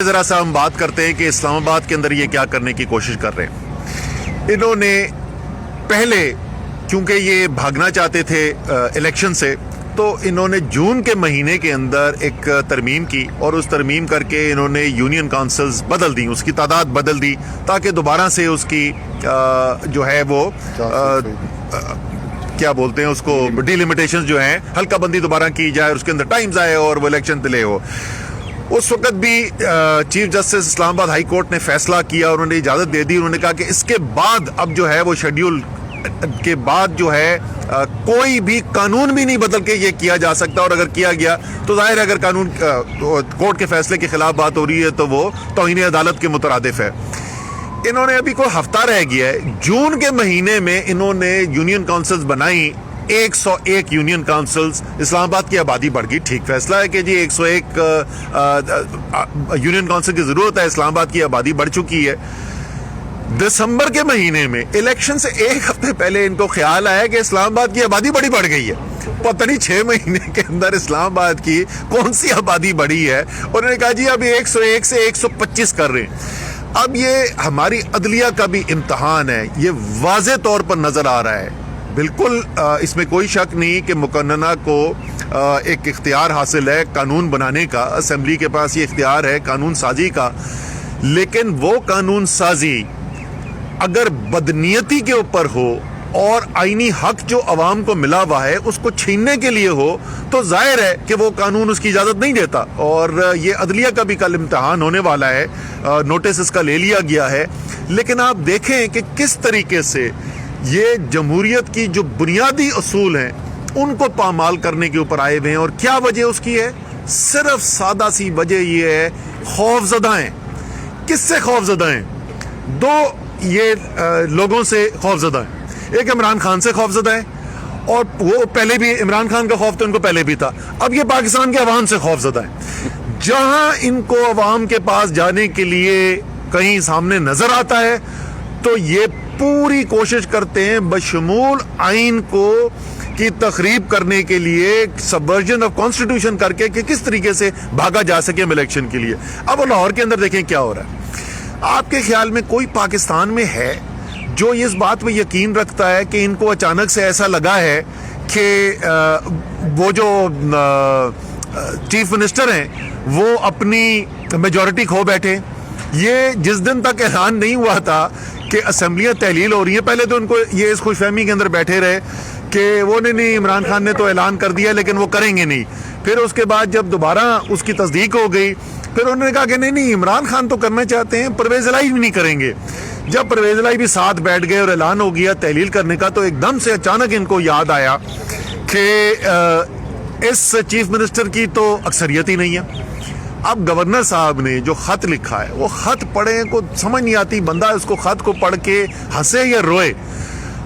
ذرا سا ہم بات کرتے ہیں کہ اسلام آباد کے اندر یہ کیا کرنے کی کوشش کر رہے ہیں۔ انہوں نے پہلے چونکہ یہ بھاگنا چاہتے تھے الیکشن سے، تو انہوں نے جون کے مہینے کے اندر ایک ترمیم کی اور اس ترمیم کر کے انہوں نے یونین کونسلز بدل دی، اس کی تعداد بدل دی تاکہ دوبارہ سے اس کی جو ہے وہ کیا بولتے ہیں اس کو ڈیلیمیٹیشن جو ہیں حلقہ بندی دوبارہ کی جائے اور اس کے اندر ٹائمز آئے اور وہ الیکشن ڈیلے ہو۔ اس وقت بھی چیف جسٹس اسلام آباد ہائی کورٹ نے فیصلہ کیا اور انہوں نے اجازت دے دی۔ انہوں نے کہا کہ اس کے بعد اب جو ہے وہ شیڈیول کے بعد جو ہے کوئی بھی قانون بھی نہیں بدل کے یہ کیا جا سکتا، اور اگر کیا گیا تو ظاہر ہے اگر قانون کورٹ کے فیصلے کے خلاف بات ہو رہی ہے تو وہ توہین عدالت کے مترادف ہے۔ انہوں نے ابھی کوئی ہفتہ رہ گیا ہے، جون کے مہینے میں انہوں نے یونین کونسلز بنائی، 101 یونین کونسلز۔ اسلام آباد کی آبادی بڑھ گئی، ٹھیک فیصلہ ہے کہ جی 101 یونین کونسل کی ضرورت ہے، اسلام آباد کی آبادی بڑھ چکی ہے۔ دسمبر کے مہینے میں الیکشن سے ایک ہفتے پہلے ان کو خیال آیا کہ اسلام آباد کی آبادی بڑی بڑھ گئی ہے، پتہ نہیں 6 مہینے کے اندر اسلام آباد کی کون سی آبادی بڑھی ہے، انہوں نے کہا جی اب 101 سے 125 کر رہے ہیں۔ اب یہ ہماری عدلیہ کا بھی امتحان ہے، یہ واضح طور پر نظر آ رہا ہے، بالکل اس میں کوئی شک نہیں کہ مقننہ کو ایک اختیار حاصل ہے قانون بنانے کا، اسمبلی کے پاس یہ اختیار ہے قانون سازی کا، لیکن وہ قانون سازی اگر بدنیتی کے اوپر ہو اور آئینی حق جو عوام کو ملا ہوا ہے اس کو چھیننے کے لیے ہو تو ظاہر ہے کہ وہ قانون اس کی اجازت نہیں دیتا، اور یہ عدلیہ کا بھی کل امتحان ہونے والا ہے، نوٹس اس کا لے لیا گیا ہے۔ لیکن آپ دیکھیں کہ کس طریقے سے یہ جمہوریت کی جو بنیادی اصول ہیں ان کو پامال کرنے کے اوپر آئے ہوئے ہیں، اور کیا وجہ اس کی ہے؟ صرف سادہ سی وجہ یہ ہے، خوف زدہ ہیں۔ کس سے خوف زدہ ہیں؟ دو یہ لوگوں سے خوف زدہ ہیں، ایک عمران خان سے خوف زدہ ہے، اور وہ پہلے بھی عمران خان کا خوف تو ان کو پہلے بھی تھا، اب یہ پاکستان کے عوام سے خوف زدہ ہیں۔ جہاں ان کو عوام کے پاس جانے کے لیے کہیں سامنے نظر آتا ہے تو یہ پوری کوشش کرتے ہیں بشمول آئین کو کی تخریب کرنے کے لیے، سبورژن آف کانسٹیٹیوشن کر کے کہ کس طریقے سے بھاگا جا سکے الیکشن کے لیے۔ اب وہ لاہور کے اندر دیکھیں کیا ہو رہا ہے۔ آپ کے خیال میں کوئی پاکستان میں ہے جو اس بات پہ یقین رکھتا ہے کہ ان کو اچانک سے ایسا لگا ہے کہ وہ جو چیف منسٹر ہیں وہ اپنی میجورٹی کھو بیٹھے؟ یہ جس دن تک اعلان نہیں ہوا تھا کہ اسمبلیاں تحلیل ہو رہی ہیں، پہلے تو ان کو یہ اس خوش فہمی کے اندر بیٹھے رہے کہ وہ نہیں عمران خان نے تو اعلان کر دیا لیکن وہ کریں گے نہیں۔ پھر اس کے بعد جب دوبارہ اس کی تصدیق ہو گئی پھر انہوں نے کہا کہ نہیں عمران خان تو کرنا چاہتے ہیں، پرویز الہی بھی نہیں کریں گے۔ جب پرویز الہی بھی ساتھ بیٹھ گئے اور اعلان ہو گیا تحلیل کرنے کا تو ایک دم سے اچانک ان کو یاد آیا کہ اس چیف منسٹر کی تو اکثریت ہی نہیں ہے۔ اب گورنر صاحب نے جو خط لکھا ہے وہ خط پڑھیں کو سمجھ نہیں آتی، بندہ اس کو خط کو پڑھ کے ہنسے یا روئے۔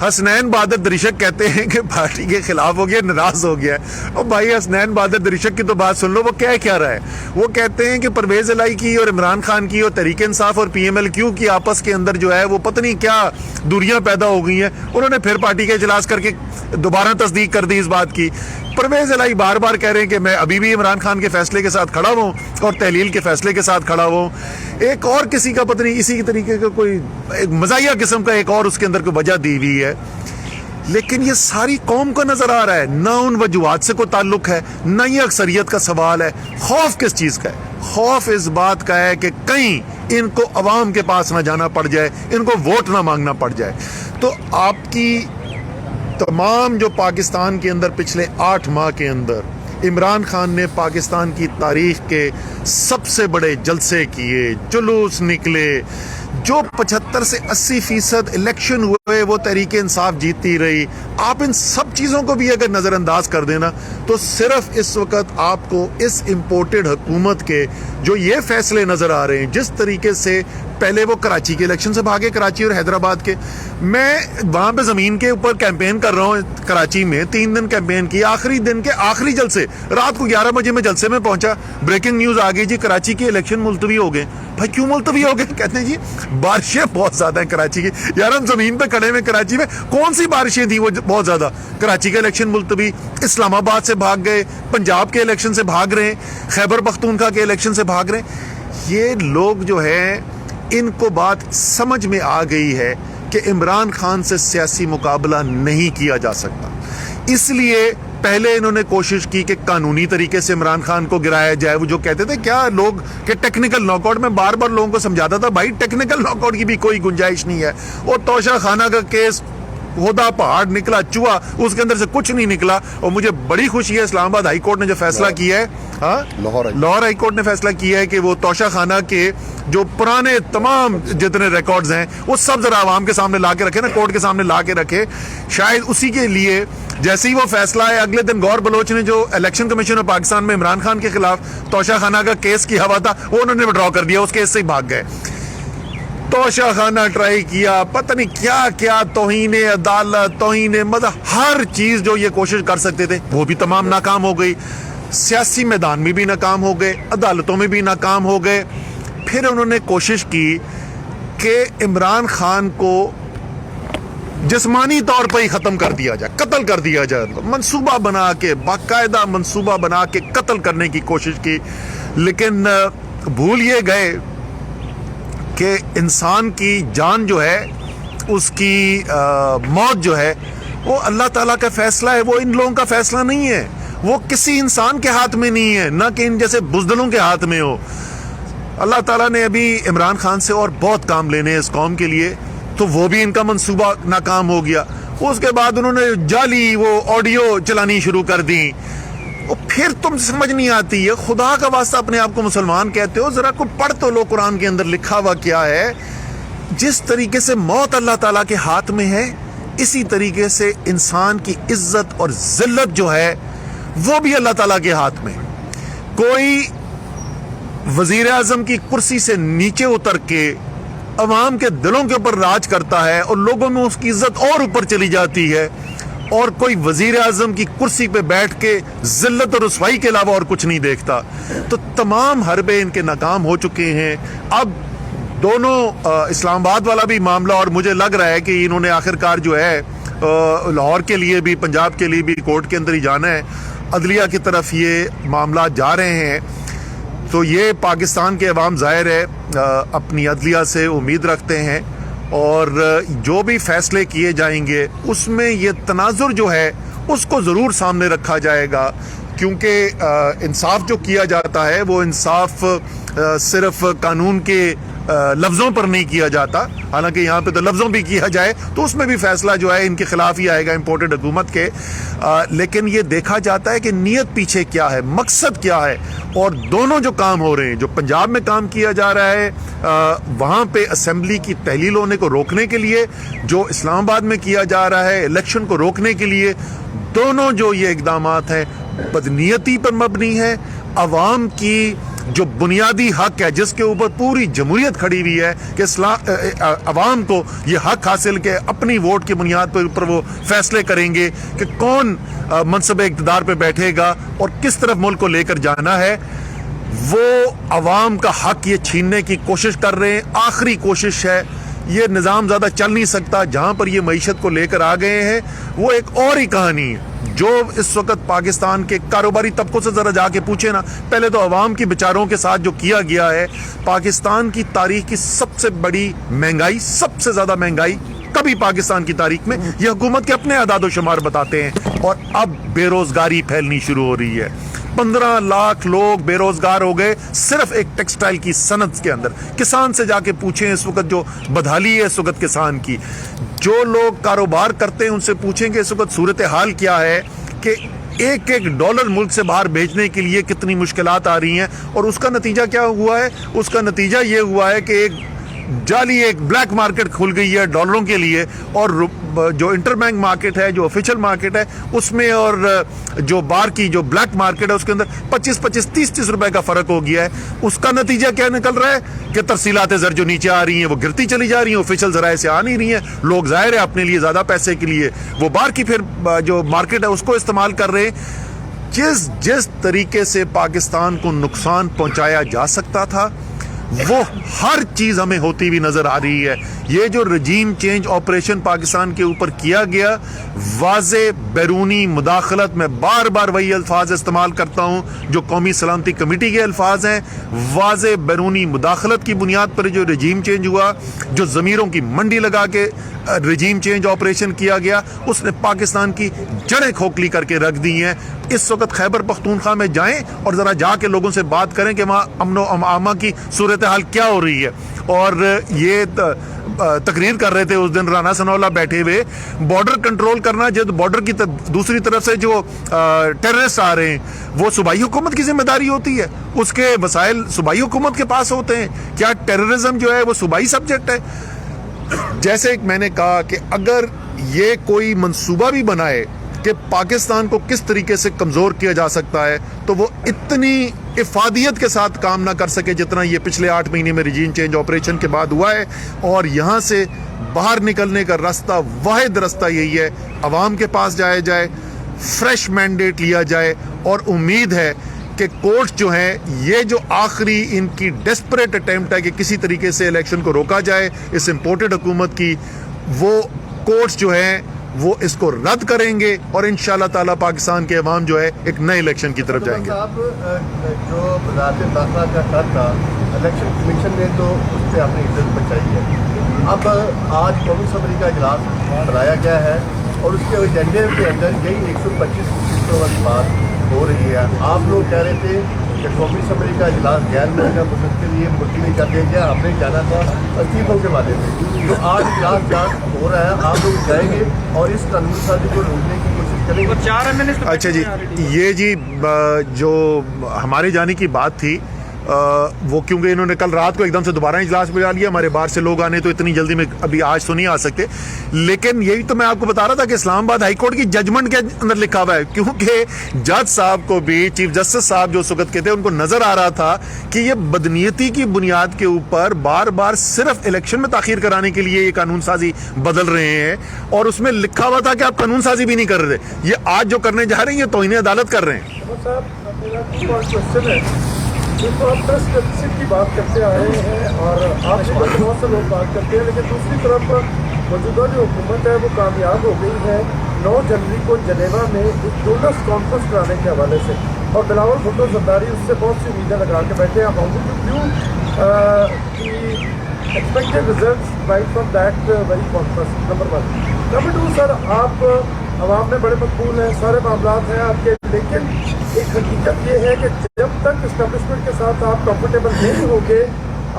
حسنین بہادر درشک کہتے ہیں کہ پارٹی کے خلاف ہو گیا، ناراض ہو گیا ہے۔ اور بھائی حسنین بہادر درشک کی تو بات سن لو، وہ کیا رہا ہے؟ وہ کہتے ہیں کہ پرویز الہی کی اور عمران خان کی اور تحریک انصاف اور پی ایم ایل کیو کی آپس کے اندر جو ہے وہ پتہ نہیں کیا دوریاں پیدا ہو گئی ہیں۔ انہوں نے پھر پارٹی کا اجلاس کر کے دوبارہ تصدیق کر دی اس بات کی۔ پرویز الہی بار بار کہہ رہے ہیں کہ میں ابھی بھی عمران خان کے فیصلے کے ساتھ کھڑا ہوں اور تحلیل کے فیصلے کے ساتھ کھڑا ہوں۔ ایک اور کسی کا پتہ نہیں اسی طریقے کا کوئی ایک مزاحیہ قسم کا ایک اور اس کے اندر کوئی وجہ دی ہوئی ہے، لیکن یہ ساری قوم کو نظر آ رہا ہے، نہ ان وجوہات سے کوئی تعلق ہے نہ یہ اکثریت کا سوال ہے۔ خوف کس چیز کا ہے؟ خوف اس بات کا ہے کہ کہیں ان کو عوام کے پاس نہ جانا پڑ جائے، ان کو ووٹ نہ مانگنا پڑ جائے۔ تو آپ کی تمام جو پاکستان کے اندر پچھلے 8 ماہ کے اندر عمران خان نے پاکستان کی تاریخ کے سب سے بڑے جلسے کیے، جلوس نکلے، جو 75 سے 80% الیکشن ہوئے وہ تحریک انصاف جیتتی رہی۔ آپ ان سب چیزوں کو بھی اگر نظر انداز کر دینا تو صرف اس وقت آپ کو اس امپورٹڈ حکومت کے جو یہ فیصلے نظر آ رہے ہیں، جس طریقے سے پہلے وہ کراچی کے الیکشن سے بھاگے، کراچی اور حیدرآباد کے، میں وہاں پہ زمین کے اوپر کیمپین کر رہا ہوں کراچی میں، 3 دن کیمپین کی، آخری دن کے آخری جلسے رات کو 11 بجے میں جلسے میں پہنچا، بریکنگ نیوز آ گئی جی کراچی کے الیکشن ملتوی ہو گئے۔ بھائی کیوں ملتوی ہو گئے؟ کہتے ہیں جی بارشیں بہت زیادہ ہیں کراچی کی۔ یار ہم زمین پہ کھڑے ہوئے کراچی میں، کون سی بارشیں تھیں وہ بہت زیادہ؟ کراچی کا الیکشن ملتوی، اسلام آباد سے بھاگ گئے، پنجاب کے الیکشن سے بھاگ رہے ہیں، خیبر پختونخوا کے الیکشن سے بھاگ رہے ہیں۔ یہ لوگ جو ہیں ان کو بات سمجھ میں آ گئی ہے کہ عمران خان سے سیاسی مقابلہ نہیں کیا جا سکتا، اس لیے پہلے انہوں نے کوشش کی کہ قانونی طریقے سے عمران خان کو گرایا جائے. وہ جو کہتے تھے کیا لوگ کہ ٹیکنیکل ناک آؤٹ، میں بار بار لوگوں کو سمجھاتا تھا بھائی ٹیکنیکل ناک آؤٹ کی بھی کوئی گنجائش نہیں ہے. وہ توشہ خانہ کا کیس ہودا پہاڑ نکلا چوہا، اس کے اندر سے کچھ نہیں نکلا. اور مجھے بڑی خوشی ہے اسلام آباد ہائی کورٹ نے جو فیصلہ کیا ہے، لاہور ہائی کورٹ نے فیصلہ کیا ہے کہ وہ توشہ خانہ کے جو پرانے تمام جتنے ریکارڈز ہیں وہ سب ذرا عوام کے سامنے لا کے رکھے نا، کورٹ کے سامنے لا کے رکھے. شاید اسی کے لیے جیسے ہی وہ فیصلہ ہے، اگلے دن گور بلوچ نے جو الیکشن کمیشن آف پاکستان میں عمران خان کے خلاف توشہ خانہ کا کیس کیا ہوا تھا وہ انہوں نے وڈرا کر دیا، اس کیس سے ہی بھاگ گئے. توشہ خانہ ٹرائی کیا، پتہ نہیں کیا کیا، توہین عدالت، توہین مذہب، ہر چیز جو یہ کوشش کر سکتے تھے وہ بھی تمام ناکام ہو گئی. سیاسی میدان میں بھی ناکام ہو گئے، عدالتوں میں بھی ناکام ہو گئے. پھر انہوں نے کوشش کی کہ عمران خان کو جسمانی طور پر ہی ختم کر دیا جائے، قتل کر دیا جائے. منصوبہ بنا کے، باقاعدہ منصوبہ بنا کے قتل کرنے کی کوشش کی. لیکن بھول یہ گئے کہ انسان کی جان جو ہے، اس کی موت جو ہے، وہ اللہ تعالیٰ کا فیصلہ ہے، وہ ان لوگوں کا فیصلہ نہیں ہے. وہ کسی انسان کے ہاتھ میں نہیں ہے، نہ کہ ان جیسے بزدلوں کے ہاتھ میں ہو. اللہ تعالیٰ نے ابھی عمران خان سے اور بہت کام لینے ہیں اس قوم کے لیے، تو وہ بھی ان کا منصوبہ ناکام ہو گیا. اس کے بعد انہوں نے جعلی وہ آڈیو چلانی شروع کر دی. پھر تم سمجھ نہیں آتی ہے، خدا کا واسطہ اپنے آپ کو مسلمان کہتے ہو، ذرا کو پڑھ تو لو قرآن کے اندر لکھا ہوا کیا ہے. جس طریقے سے موت اللہ تعالیٰ کے ہاتھ میں ہے، اسی طریقے سے انسان کی عزت اور ذلت جو ہے وہ بھی اللہ تعالیٰ کے ہاتھ میں. کوئی وزیر اعظم کی کرسی سے نیچے اتر کے عوام کے دلوں کے اوپر راج کرتا ہے اور لوگوں میں اس کی عزت اور اوپر چلی جاتی ہے، اور کوئی وزیر اعظم کی کرسی پہ بیٹھ کے ذلت اور رسوائی کے علاوہ اور کچھ نہیں دیکھتا. تو تمام حربے ان کے ناکام ہو چکے ہیں. اب دونوں اسلام آباد والا بھی معاملہ، اور مجھے لگ رہا ہے کہ انہوں نے آخرکار جو ہے لاہور کے لیے بھی، پنجاب کے لیے بھی کورٹ کے اندر ہی جانا ہے. عدلیہ کی طرف یہ معاملات جا رہے ہیں. تو یہ پاکستان کے عوام ظاہر ہے اپنی عدلیہ سے امید رکھتے ہیں، اور جو بھی فیصلے کیے جائیں گے اس میں یہ تناظر جو ہے اس کو ضرور سامنے رکھا جائے گا. کیونکہ انصاف جو کیا جاتا ہے وہ انصاف صرف قانون کے لفظوں پر نہیں کیا جاتا، حالانکہ یہاں پہ تو لفظوں بھی کیا جائے تو اس میں بھی فیصلہ جو ہے ان کے خلاف ہی آئے گا، امپورٹڈ حکومت کے. لیکن یہ دیکھا جاتا ہے کہ نیت پیچھے کیا ہے، مقصد کیا ہے. اور دونوں جو کام ہو رہے ہیں، جو پنجاب میں کام کیا جا رہا ہے وہاں پہ اسمبلی کی تحلیل ہونے کو روکنے کے لیے، جو اسلام آباد میں کیا جا رہا ہے الیکشن کو روکنے کے لیے، دونوں جو یہ اقدامات ہیں بدنیتی پر مبنی ہے. عوام کی جو بنیادی حق ہے، جس کے اوپر پوری جمہوریت کھڑی ہوئی ہے کہ عوام کو یہ حق حاصل کہ اپنی ووٹ کی بنیاد پر وہ فیصلے کریں گے کہ کون منصب اقتدار پہ بیٹھے گا اور کس طرف ملک کو لے کر جانا ہے، وہ عوام کا حق یہ چھیننے کی کوشش کر رہے ہیں. آخری کوشش ہے. یہ نظام زیادہ چل نہیں سکتا. جہاں پر یہ معیشت کو لے کر آ گئے ہیں وہ ایک اور ہی کہانی ہے. جو اس وقت پاکستان کے کاروباری طبقوں سے ذرا جا کے پوچھے نا، پہلے تو عوام کی بیچاروں کے ساتھ جو کیا گیا ہے، پاکستان کی تاریخ کی سب سے بڑی مہنگائی، سب سے زیادہ مہنگائی کبھی پاکستان کی تاریخ میں، یہ حکومت کے اپنے اعداد و شمار بتاتے ہیں. اور اب بے روزگاری پھیلنی شروع ہو رہی ہے. 15 لاکھ لوگ بے روزگار ہو گئے صرف ایک ٹیکسٹائل کی صنعت کے اندر. کسان سے جا کے پوچھیں اس وقت جو بدحالی ہے اس وقت کسان کی، جو لوگ کاروبار کرتے ہیں ان سے پوچھیں کہ اس وقت صورتحال کیا ہے، کہ ایک ایک ڈالر ملک سے باہر بھیجنے کے لیے کتنی مشکلات آ رہی ہیں. اور اس کا نتیجہ کیا ہوا ہے؟ اس کا نتیجہ یہ ہوا ہے کہ ایک جعلی ایک بلیک مارکیٹ کھل گئی ہے ڈالروں کے لیے، اور جو انٹر بینک مارکیٹ ہے، جو آفیشل مارکیٹ ہے اس میں، اور جو باہر کی جو بلیک مارکیٹ ہے اس کے اندر 25-25 30-30 روپے کا فرق ہو گیا ہے. اس کا نتیجہ کیا نکل رہا ہے کہ ترسیلات زر جو نیچے آ رہی ہیں وہ گرتی چلی جا رہی ہیں، آفیشل ذرائع سے آ نہیں رہی ہیں. لوگ ظاہر ہے اپنے لیے زیادہ پیسے کے لیے وہ باہر کی پھر جو مارکیٹ ہے اس کو استعمال کر رہے ہیں. جس طریقے سے پاکستان کو نقصان پہنچایا جا سکتا تھا وہ ہر چیز ہمیں ہوتی ہوئی نظر آ رہی ہے. یہ جو رجیم چینج آپریشن پاکستان کے اوپر کیا گیا، واضح بیرونی مداخلت، میں بار بار وہی الفاظ استعمال کرتا ہوں جو قومی سلامتی کمیٹی کے الفاظ ہیں، واضح بیرونی مداخلت کی بنیاد پر جو رجیم چینج ہوا، جو ضمیروں کی منڈی لگا کے رجیم چینج آپریشن کیا گیا، اس نے پاکستان کی جڑیں کھوکھلی کر کے رکھ دی ہیں. اس وقت خیبر پختونخوا میں جائیں اور ذرا جا کے لوگوں سے بات کریں کہ وہاں امن و امامہ کی صورتحال کیا ہو رہی ہے. اور یہ تقریر کر رہے تھے اس دن رانا ثناء اللہ بیٹھے ہوئے، بارڈر کنٹرول کرنا، جب بارڈر کی دوسری طرف سے جو ٹیررسٹ آ رہے ہیں وہ صوبائی حکومت کی ذمہ داری ہوتی ہے، اس کے وسائل صوبائی حکومت کے پاس ہوتے ہیں. کیا ٹیررزم جو ہے وہ صوبائی سبجیکٹ ہے؟ جیسے میں نے کہا کہ اگر یہ کوئی منصوبہ بھی بنائے کہ پاکستان کو کس طریقے سے کمزور کیا جا سکتا ہے، تو وہ اتنی افادیت کے ساتھ کام نہ کر سکے جتنا یہ پچھلے 8 مہینے میں رجیم چینج آپریشن کے بعد ہوا ہے. اور یہاں سے باہر نکلنے کا راستہ، واحد راستہ یہی ہے، عوام کے پاس جایا جائے، فریش مینڈیٹ لیا جائے. اور امید ہے کہ کورٹ جو ہیں، یہ جو آخری ان کی ڈیسپریٹ اٹیمپٹ ہے کہ کسی طریقے سے الیکشن کو روکا جائے اس امپورٹڈ حکومت کی، وہ کورٹس جو ہیں وہ اس کو رد کریں گے اور انشاءاللہ تعالیٰ پاکستان کے عوام جو ہے ایک نئے الیکشن کی طرف جائیں گے. صاحب جو وزارت داخلہ کا خط تھا الیکشن کمیشن نے تو اس سے اپنی عزت بچائی ہے. اب آج قومی اسمبلی کا اجلاس بلایا گیا ہے اور اس کے ایجنڈے کے اندر یہی 125 فیصدوں والی بات ہو رہی ہے. آپ لوگ کہہ رہے تھے کہ قومی اسمبلی کا اجلاس غیر ملکہ ملک کے لیے ملتوی کر دیا گیا، ہم نے جانا تھا استعفوں کے والے سے. تو آج اجلاس جان ہو رہا ہے، آپ لوگ جائیں گے اور اس قانون سازی کو روکنے کی کوشش کریں گے؟ اچھا جی، یہ جی جو ہمارے جانے کی بات تھی، وہ کیونکہ انہوں نے کل رات کو ایک دم سے دوبارہ اجلاس بجا لیا، ہمارے باہر سے لوگ آنے تو اتنی جلدی میں ابھی آج تو نہیں آ سکتے. لیکن یہی تو میں آپ کو بتا رہا تھا کہ اسلام آباد ہائی کورٹ کی ججمنٹ کے اندر لکھا ہوا ہے، کیونکہ جج صاحب کو بھی، چیف جسٹس صاحب جو اس وقت کے تھے، ان کو نظر آ رہا تھا کہ یہ بدنیتی کی بنیاد کے اوپر بار بار صرف الیکشن میں تاخیر کرانے کے لیے یہ قانون سازی بدل رہے ہیں، اور اس میں لکھا ہوا تھا کہ آپ قانون سازی بھی نہیں کر رہے. یہ آج جو کرنے جا رہے ہیں یہ توہین عدالت کر رہے ہیں. دیکھو، آپ 10 ڈیفیسٹ کی بات کرتے آئے ہیں اور آپ سے بہت سے لوگ بات کرتے ہیں، لیکن دوسری طرف موجودہ جو حکومت ہے وہ کامیاب ہو گئی ہے 9 جنوری کو جنیوا میں ایک ڈونرس کانفرنس کرانے کے حوالے سے، اور بلاول بھٹو زرداری اس سے بہت سی امیدیں لگا کے بیٹھے ہیں. Expected results right from that very conference. Number 1. Number 2 سر، آپ عوام میں بڑے مقبول ہیں، سارے معاملات ہیں آپ کے، لیکن ایک حقیقت یہ ہے کہ جب تک اسٹیبلشمنٹ کے ساتھ آپ کمفرٹیبل نہیں ہوگے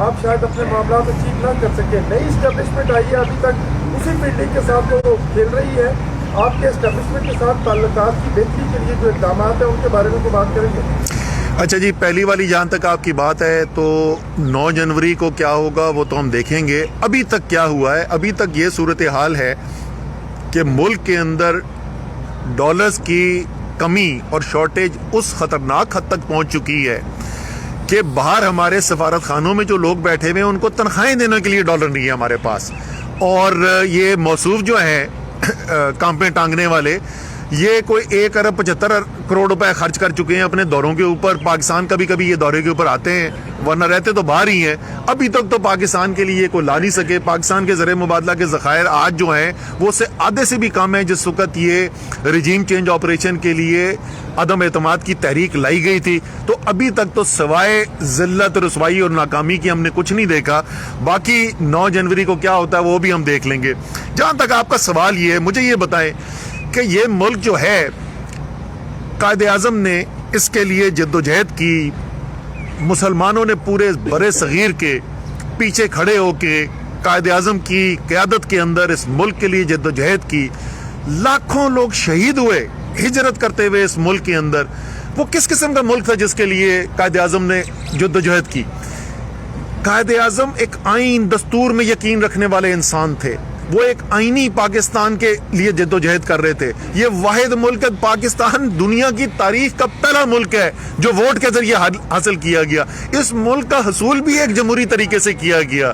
آپ شاید اپنے معاملات اچیو نہ کر سکیں. نئی اسٹیبلشمنٹ آئی ہے، ابھی تک اسی فیلڈنگ کے ساتھ وہ کھیل رہی ہے. آپ کے اسٹیبلشمنٹ کے ساتھ تعلقات کی بہتری کے لیے جو اقدامات ہیں ان کے بارے میں تو بات کریں گے. اچھا جی، پہلی والی جہاں تک آپ کی بات ہے تو 9 جنوری کو کیا ہوگا وہ تو ہم دیکھیں گے. ابھی تک کیا ہوا ہے، ابھی تک یہ صورتحال ہے کہ ملک کے اندر ڈالرز کی کمی اور شارٹیج اس خطرناک حد تک پہنچ چکی ہے کہ باہر ہمارے سفارت خانوں میں جو لوگ بیٹھے ہوئے ہیں ان کو تنخواہیں دینے کے لیے ڈالر نہیں ہے ہمارے پاس. اور یہ موصوف جو ہیں کانپیں ٹانگنے والے، یہ کوئی 1 ارب 75 کروڑ روپے خرچ کر چکے ہیں اپنے دوروں کے اوپر. پاکستان کبھی کبھی یہ دورے کے اوپر آتے ہیں، ورنہ رہتے تو باہر ہی ہیں. ابھی تک تو پاکستان کے لیے کوئی لا نہیں سکے. پاکستان کے زر مبادلہ کے ذخائر آج جو ہیں وہ سے آدھے سے بھی کم ہیں جس وقت یہ رجیم چینج آپریشن کے لیے عدم اعتماد کی تحریک لائی گئی تھی. تو ابھی تک تو سوائے ذلت، رسوائی اور ناکامی کی ہم نے کچھ نہیں دیکھا. باقی 9 جنوری کو کیا ہوتا ہے وہ بھی ہم دیکھ لیں گے. جہاں تک آپ کا سوال یہ ہے، مجھے یہ بتائیں کہ یہ ملک جو ہے، قائد اعظم نے اس کے لیے جد و جہد کی، مسلمانوں نے پورے برے صغیر کے پیچھے کھڑے ہو کے قائد اعظم کی قیادت کے اندر اس ملک کے لیے جد و جہد کی. لاکھوں لوگ شہید ہوئے ہجرت کرتے ہوئے اس ملک کے اندر. وہ کس قسم کا ملک تھا جس کے لیے قائد اعظم نے جد و جہد کی؟ قائد اعظم ایک آئین، دستور میں یقین رکھنے والے انسان تھے. وہ ایک آئینی پاکستان کے لیے جد و جہد کر رہے تھے. یہ واحد ملک ہے، پاکستان دنیا کی تاریخ کا پہلا ملک ہے جو ووٹ کے ذریعے حاصل کیا گیا. اس ملک کا حصول بھی ایک جمہوری طریقے سے کیا گیا.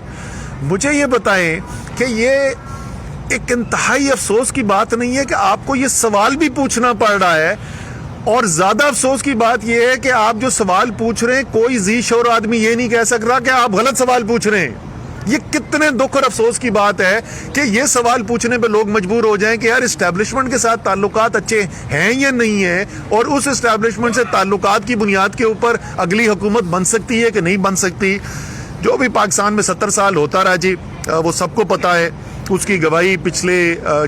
مجھے یہ بتائیں کہ یہ ایک انتہائی افسوس کی بات نہیں ہے کہ آپ کو یہ سوال بھی پوچھنا پڑ رہا ہے اور زیادہ افسوس کی بات یہ ہے کہ آپ جو سوال پوچھ رہے ہیں کوئی ذی شعور آدمی یہ نہیں کہہ سک رہا کہ آپ غلط سوال پوچھ رہے ہیں. یہ کتنے دکھ اور افسوس کی بات ہے کہ یہ سوال پوچھنے پہ لوگ مجبور ہو جائیں کہ یار اسٹیبلشمنٹ کے ساتھ تعلقات اچھے ہیں یا نہیں ہیں, اور اس اسٹیبلشمنٹ سے تعلقات کی بنیاد کے اوپر اگلی حکومت بن سکتی ہے کہ نہیں بن سکتی. جو بھی پاکستان میں 70 سال ہوتا رہا جی وہ سب کو پتا ہے. اس کی گواہی پچھلے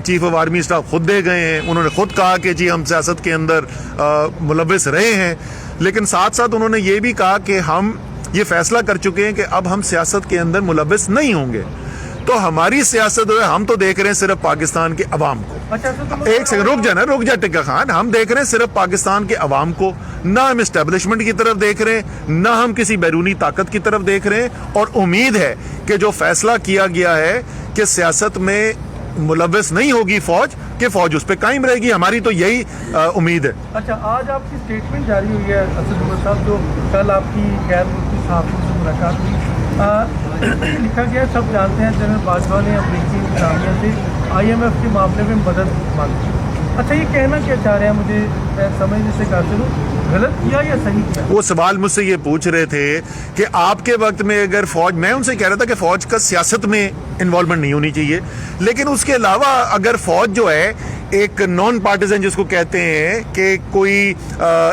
چیف آف آرمی اسٹاف خود دے گئے ہیں. انہوں نے خود کہا کہ جی ہم سیاست کے اندر ملوث رہے ہیں, لیکن ساتھ ساتھ انہوں نے یہ بھی کہا کہ ہم یہ فیصلہ کر چکے ہیں کہ اب ہم سیاست کے اندر ملوث نہیں ہوں گے. تو ہماری سیاست جو ہے ہم تو دیکھ رہے ہیں صرف پاکستان کے عوام کو. ایک سیکنڈ رک جا ٹکا خان, ہم دیکھ رہے ہیں صرف پاکستان کے عوام کو, نہ ہم اسٹیبلشمنٹ کی طرف دیکھ رہے ہیں, نہ ہم کسی بیرونی طاقت کی طرف دیکھ رہے ہیں. اور امید ہے کہ جو فیصلہ کیا گیا ہے کہ سیاست میں ملوث نہیں ہوگی فوج, کہ فوج اس پہ قائم رہے گی. ہماری تو یہی امید ہے. اچھا, آج آپ کی اسٹیٹمنٹ جاری ہوئی ہے اسد عمر صاحب, جو کل آپ کی غیر ملکی صحافیوں سے ملاقات ہوئی, لکھا گیا سب جانتے ہیں جنرل باجوہ نے امریکی انتظامیہ سے IMF کے معاملے میں مدد مانگی. اچھا, یہ کہنا کیا چاہ رہے ہیں, مجھے میں سمجھنے سے قاصر ہوں, غلط کیا یا صحیح کیا؟ وہ سوال مجھ سے یہ پوچھ رہے تھے کہ آپ کے وقت میں اگر فوج, میں ان سے کہہ رہا تھا کہ فوج کا سیاست میں انوالومنٹ نہیں ہونی چاہیے, لیکن اس کے علاوہ اگر فوج جو ہے ایک نان پارٹیزن جس کو کہتے ہیں کہ کوئی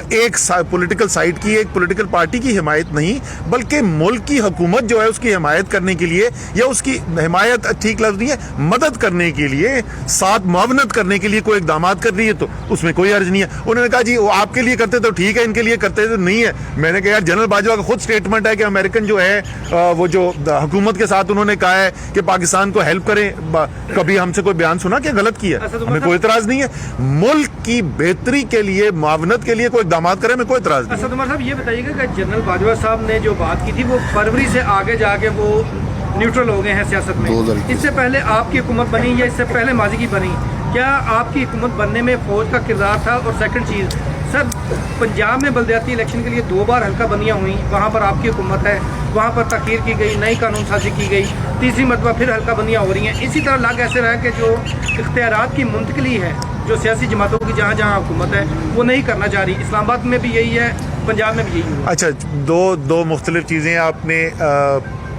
ایک پولیٹیکل سائٹ کی, ایک پولیٹیکل پارٹی کی حمایت نہیں, بلکہ ملک کی حکومت جو ہے اس کی حمایت کرنے کے لیے, یا اس کی حمایت ٹھیک لفظ نہیں ہے, مدد کرنے کے لیے, ساتھ معاونت کرنے کے لیے کوئی اقدامات کر رہی ہے تو اس میں کوئی حرج نہیں ہے. انہوں نے کہا جی وہ آپ کے لیے کرتے تو ٹھیک ہے, ان کے لیے کرتے تو نہیں ہے. میں نے کہا یار جنرل باجوہ کا خود سٹیٹمنٹ ہے کہ امریکن جو ہے وہ جو حکومت کے ساتھ انہوں نے کہا ہے کہ پاکستان کو ہیلپ کریں. کبھی ہم سے کوئی بیان سنا کہ غلط کیا؟ ہمیں کوئی اعتراض نہیں ہے. ملک کی بہتری کے لیے, معاونت کے لیے کوئی اقدامات کرے, میں کوئی اعتراض نہیں. اسد عمر صاحب, یہ بتائیے گا کہ جنرل باجوہ صاحب نے جو بات کی تھی وہ فروری سے آگے جا کے وہ نیوٹرل ہو گئے ہیں سیاست میں. اس سے پہلے آپ کی حکومت بنی یا اس سے پہلے ماضی کی بنی, کیا آپ کی حکومت بننے میں فوج کا کردار تھا؟ اور سیکنڈ چیز سر, پنجاب میں بلدیاتی الیکشن کے لیے 2 بار حلقہ بندیاں ہوئیں, وہاں پر آپ کی حکومت ہے, وہاں پر تاخیر کی گئی, نئی قانون سازی کی گئی, تیسری مرتبہ پھر حلقہ بندیاں ہو رہی ہیں. اسی طرح لگ ایسے رہا کہ جو اختیارات کی منتقلی ہے جو سیاسی جماعتوں کی جہاں جہاں حکومت ہے وہ نہیں کرنا چاہ رہی. اسلام آباد میں بھی یہی ہے, پنجاب میں بھی یہی ہوا. اچھا, دو مختلف چیزیں آپ نے.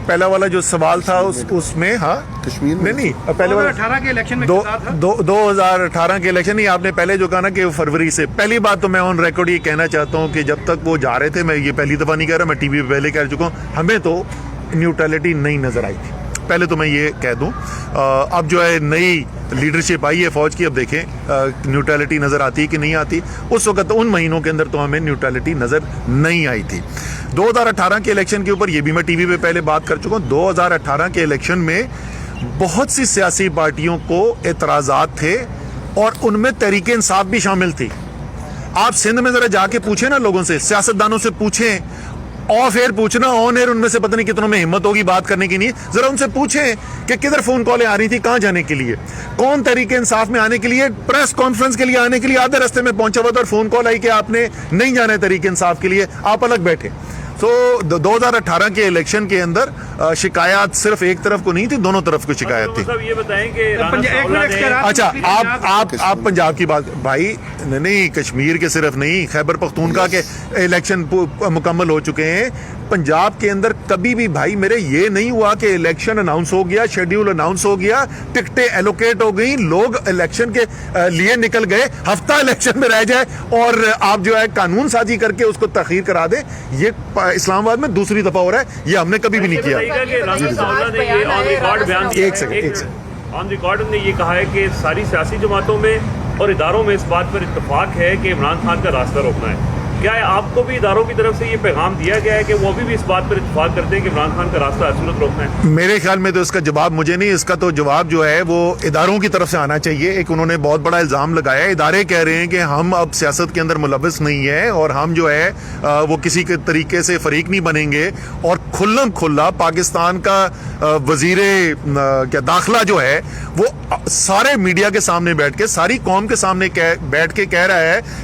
پہلا والا جو سوال تھا اس میں, ہاں کشمیر میں نہیں, پہلے 2018 کے الیکشن میں 2018 کے الیکشن نہیں, آپ نے پہلے جو کہا نا کہ فروری سے. پہلی بات تو میں آن ریکارڈ یہ کہنا چاہتا ہوں کہ جب تک وہ جا رہے تھے, میں یہ پہلی دفعہ نہیں کہہ رہا, میں ٹی وی پہ پہلے کہہ چکا ہوں, ہمیں تو نیوٹرلٹی نہیں نظر آئی تھی. پہلے تو میں یہ کہہ دوں. اب جو ہے نئی لیڈرشپ آئی ہے فوج کی, اب دیکھیں نیوٹرلٹی نظر آتی ہے کہ نہیں آتی. اس وقت ان مہینوں کے اندر تو ہمیں نیوٹرلٹی نظر نہیں آئی تھی. 2018 کے الیکشن کے اوپر یہ بھی میں ٹی وی پہ پہلے بات کر چکا ہوں. 2018 کے الیکشن میں بہت سی سیاسی پارٹیوں کو اعتراضات تھے, اور ان میں تحریک انصاف بھی شامل تھی. آپ سندھ میں ذرا جا کے پوچھیں نا لوگوں سے, سیاستدانوں سے پوچھیں, آف ایئر پوچھنا, آن ایئر ان میں سے پتہ نہیں کتنوں میں ہمت ہوگی بات کرنے کی. نہیں, ذرا ان سے پوچھیں کہ کدھر فون کالیں آ رہی تھی, کہاں جانے کے لیے, کون تحریک انصاف میں آنے کے لیے, پریس کانفرنس کے لیے آنے کے لیے آدھے رستے میں پہنچا ہوا تھا, اور فون کال آئی کہ آپ نے نہیں جانا ہے تحریک انصاف کے لیے, آپ الگ بیٹھے. تو 2018 کے الیکشن کے اندر شکایات صرف ایک طرف کو نہیں تھی, دونوں طرف کو شکایت تھی. یہ بتائیں کہ اچھا, آپ پنجاب کی بات, بھائی نہیں, کشمیر کے صرف نہیں, خیبر پختونخوا کے الیکشن مکمل ہو چکے ہیں. پنجاب کے اندر کبھی بھی بھائی میرے یہ نہیں ہوا کہ الیکشن اناؤنس ہو گیا, شیڈیول اناؤنس ہو گیا, ٹکٹیں ایلوکیٹ ہو گئیں, لوگ الیکشن کے لیے نکل گئے, ہفتہ الیکشن میں رہ جائے اور آپ جو ہے قانون سازی کر کے اس کو تاخیر کرا دیں. یہ اسلام آباد میں دوسری دفعہ ہو رہا ہے, یہ ہم نے کبھی بھی نہیں کیا. ایک سیکنڈ, آن ریکارڈ نے یہ کہا ہے کہ ساری سیاسی جماعتوں میں اور اداروں میں اس بات پر اتفاق ہے کہ عمران خان کا راستہ روکنا ہے. کیا آپ کو بھی اداروں کی طرف سے یہ پیغام دیا گیا ہے کہ وہ ابھی بھی اس بات پر اتفاق کرتے ہیں کہ عمران خان کا راستہ ہر صورت روکنا ہے؟ میرے خیال میں تو اس کا جواب مجھے نہیں, اس کا تو جواب جو ہے وہ اداروں کی طرف سے آنا چاہیے. ایک انہوں نے بہت بڑا الزام لگایا ہے, ادارے کہہ رہے ہیں کہ ہم اب سیاست کے اندر ملوث نہیں ہیں, اور ہم جو ہے وہ کسی کے طریقے سے فریق نہیں بنیں گے, اور کھلم کھلا پاکستان کا وزیر داخلہ جو ہے وہ سارے میڈیا کے سامنے بیٹھ کے, ساری قوم کے سامنے بیٹھ کے کہہ رہا ہے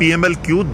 PMLQ